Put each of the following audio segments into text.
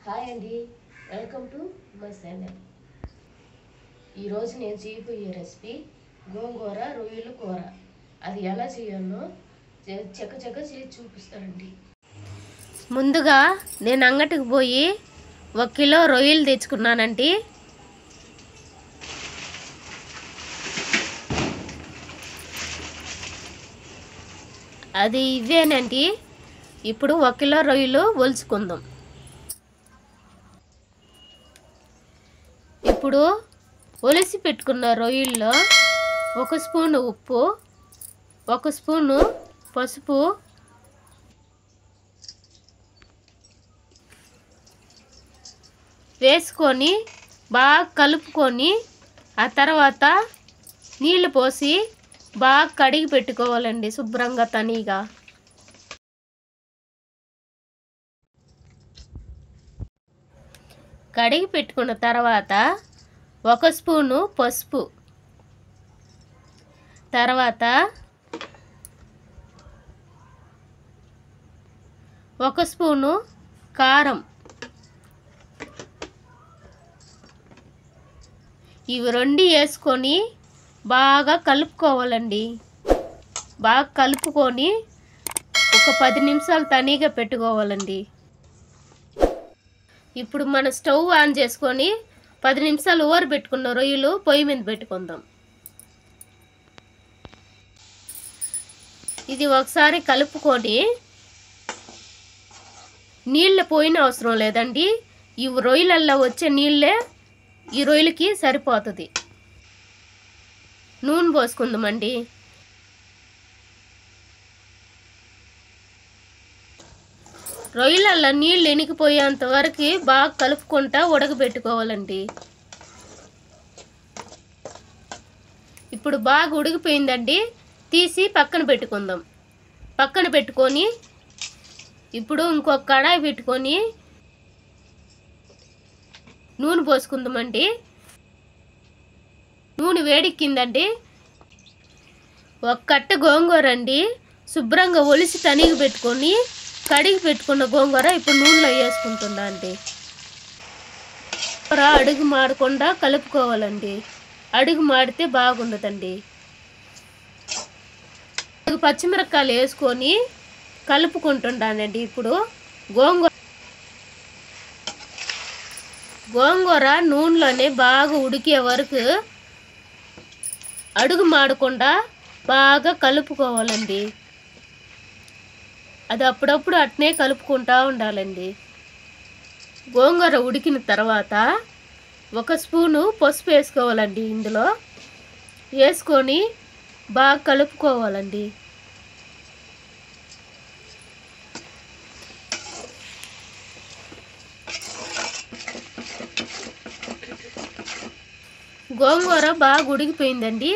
Hi అండి, welcome to my channel. ఈరోజు నేను చేయబోయే రెసిపీ గోంగూర రొయ్యల కూర. అది ఎలా చేయాలో చక్కచక్క చేసి చూపిస్తానండి. ముందుగా నేను అంగటికి పోయి 1 కిలో రొయ్యలు తెచ్చుకున్నానండి. అది ఇవేనండి. ఇప్పుడు 1 కిలో రొయ్యలు ఒలుచుకుందాం. ఇప్పుడు ఒలిసి పెట్టుకున్న రొయ్యల్లో 1 స్పూను ఉప్పు, 1 స్పూను పసుపు, వేసుకొని బాగా కలుపుకొని ఆ తర్వాత నీళ్లు పోసి బాగా కడిగి పెట్టుకోవాలండి శుభ్రంగా తనీగా. కడిగి పెట్టుకున్న తర్వాత 1 స్పూను పసుపు, తర్వాత 1 స్పూను కారం, ఇవి 2 వేసుకొని బాగా కలుపుకోవాలండి. బాగా కలుపుకొని ఒక 10 నిమిషాలు తనీగా పెట్టుకోవాలండి. ఇప్పుడు మన స్టవ్ ఆన్ చేసుకొని 10 నిమిషాలు ఊరబెట్టుకున్న రొయ్యలు పొయ్యి మీద పెట్టుకుందాం. ఇది ఒకసారి కలుపుకొని నీళ్ళు పోయిన అవసరం లేదండి. ఈ రొయ్యలల్లో వచ్చే నీళ్ళే ఈ రొయ్యలకి సరిపోతుంది. నూనె పోసుకుందామండి. రొయ్యలల్లో నీళ్ళు ఎనికిపోయేంత వరకు బాగా కలుపుకుంటా ఉడకబెట్టుకోవాలండి. ఇప్పుడు బాగా ఉడికిపోయిందండి. తీసి పక్కన పెట్టుకుందాం. పక్కన పెట్టుకొని ఇప్పుడు ఇంకొక కడాయి పెట్టుకొని నూనె పోసుకుందామండి. నూనె వేడెక్కిందండి. 1 కట్ట గోంగూర అండి, శుభ్రంగా ఒలిసి తనిగి పెట్టుకొని కడిగి పెట్టుకున్న గోంగూర ఇప్పుడు నూనెలో వేసుకుంటుందా అండి. కూర అడుగు మాడకుండా కలుపుకోవాలండి. అడుగు మాడితే బాగుండదండి. పచ్చిమిరపకాయలు వేసుకొని కలుపుకుంటుంటానండి. ఇప్పుడు గోంగూర నూనెలోనే బాగా ఉడికే వరకు అడుగు మాడకుండా బాగా కలుపుకోవాలండి. అది అప్పుడప్పుడు అట్నే కలుపుకుంటూ ఉండాలండి. గోంగూర ఉడికిన తర్వాత 1 స్పూను పసుపు వేసుకోవాలండి. ఇందులో వేసుకొని బాగా కలుపుకోవాలండి. గోంగూర బాగా ఉడికిపోయిందండి.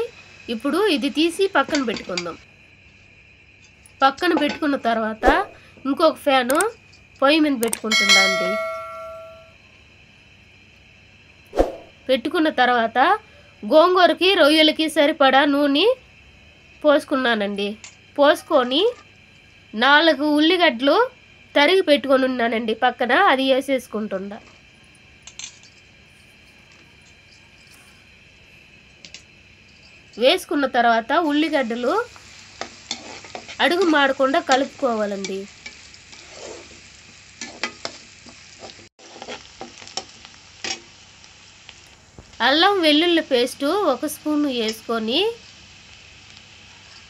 ఇప్పుడు ఇది తీసి పక్కన పెట్టుకుందాం. పక్కన పెట్టుకున్న తర్వాత ఇంకొక ఫ్యాను పొయ్యి మీద పెట్టుకుంటుందండి. పెట్టుకున్న తర్వాత గోంగూరకి రొయ్యలకి సరిపడా నూనె పోసుకున్నానండి. పోసుకొని 4 ఉల్లిగడ్డలు తరిగి పెట్టుకొని ఉన్నానండి పక్కన. అది వేసేసుకుంటుందా. వేసుకున్న తర్వాత ఉల్లిగడ్డలు అడుగు మాడకుండా కలుపుకోవాలండి. అల్లం వెల్లుల్లి పేస్టు 1 స్పూను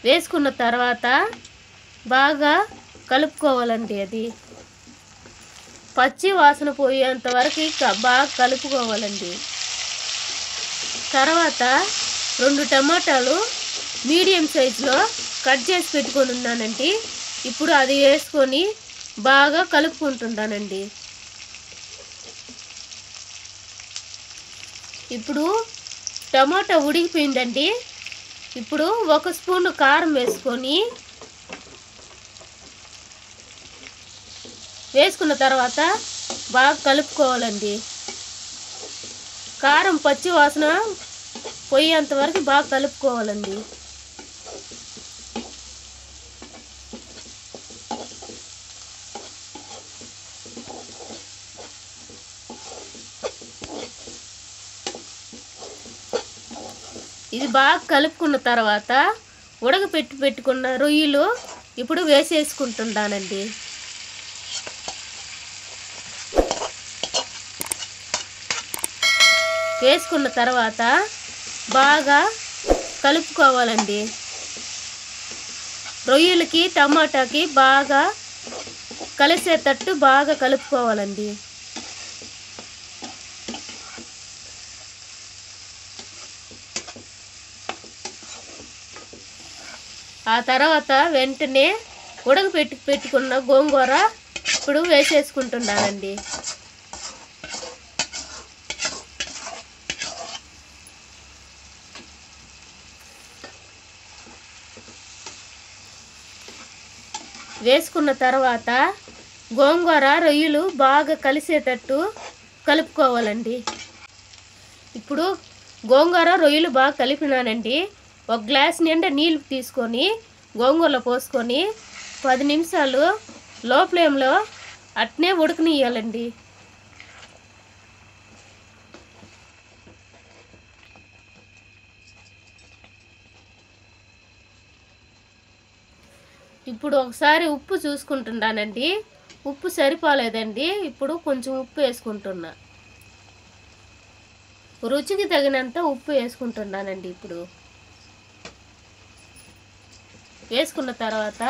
వేసుకున్న తర్వాత బాగా కలుపుకోవాలండి. అది పచ్చి వాసన పోయేంత వరకు బాగా కలుపుకోవాలండి. తర్వాత 2 టమాటాలు మీడియం సైజులో కట్ చేసి పెట్టుకొని ఉన్నానండి. ఇప్పుడు అది వేసుకొని బాగా కలుపుకుంటున్నానండి. ఇప్పుడు టమాటా ఉడికిపోయిందండి. ఇప్పుడు 1 స్పూను కారం వేసుకున్న తర్వాత బాగా కలుపుకోవాలండి. కారం పచ్చి వాసన పోయేంత వరకు బాగా కలుపుకోవాలండి. ఇది బాగా కలుపుకున్న తర్వాత పెట్టుకున్న రొయ్యలు ఇప్పుడు వేసేసుకుంటున్నానండి. వేసుకున్న తర్వాత బాగా కలుపుకోవాలండి. రొయ్యలకి టమాటాకి బాగా కలిసేటట్టు బాగా కలుపుకోవాలండి. ఆ తర్వాత వెంటనే పెట్టుకున్న గోంగూర ఇప్పుడు వేసేసుకుంటున్నానండి. వేసుకున్న తర్వాత గోంగూర రొయ్యలు బాగా కలిసేటట్టు కలుపుకోవాలండి. ఇప్పుడు గోంగూర రొయ్యలు బాగా కలిపినానండి. ఒక గ్లాస్ నిండా నీళ్ళు తీసుకొని గోంగూరలో పోసుకొని 10 నిమిషాలు లో ఫ్లేమ్లో అట్నే ఉడకనియాలండి. ఇప్పుడు ఒకసారి ఉప్పు చూసుకుంటున్నానండి. ఉప్పు సరిపోలేదండి. ఇప్పుడు కొంచెం ఉప్పు వేసుకుంటున్నా. రుచికి తగినంత ఉప్పు వేసుకుంటున్నానండి. ఇప్పుడు వేసుకున్న తర్వాత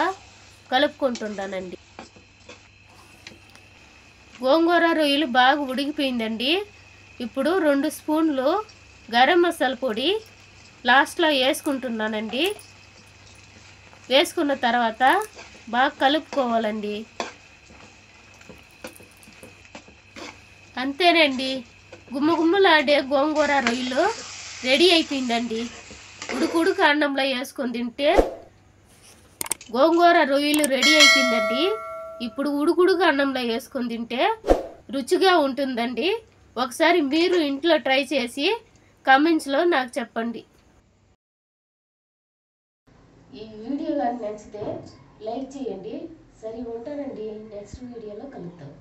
కలుపుకుంటున్నానండి. గోంగూర రొయ్యలు బాగా ఉడికిపోయిందండి. ఇప్పుడు 2 స్పూన్లు గరం మసాలా పొడి లాస్ట్లో వేసుకుంటున్నానండి. వేసుకున్న తర్వాత బాగా కలుపుకోవాలండి. అంతేనండి, గుమ్మగుమ్మలాడే గోంగూర రొయ్యలు రెడీ అయిపోయిందండి. ఉడుకు అన్నంలో వేసుకొని తింటే గోంగూర రొయ్యలు రెడీ అయిపోయిందండి. ఇప్పుడు ఉడుకు అన్నంలో వేసుకొని తింటే రుచిగా ఉంటుందండి. ఒకసారి మీరు ఇంట్లో ట్రై చేసి కామెంట్స్లో నాకు చెప్పండి. ఈ వీడియో కానీ నచ్చితే లైక్ చేయండి. సరే ఉంటానండి, నెక్స్ట్ వీడియోలో కలుద్దాం.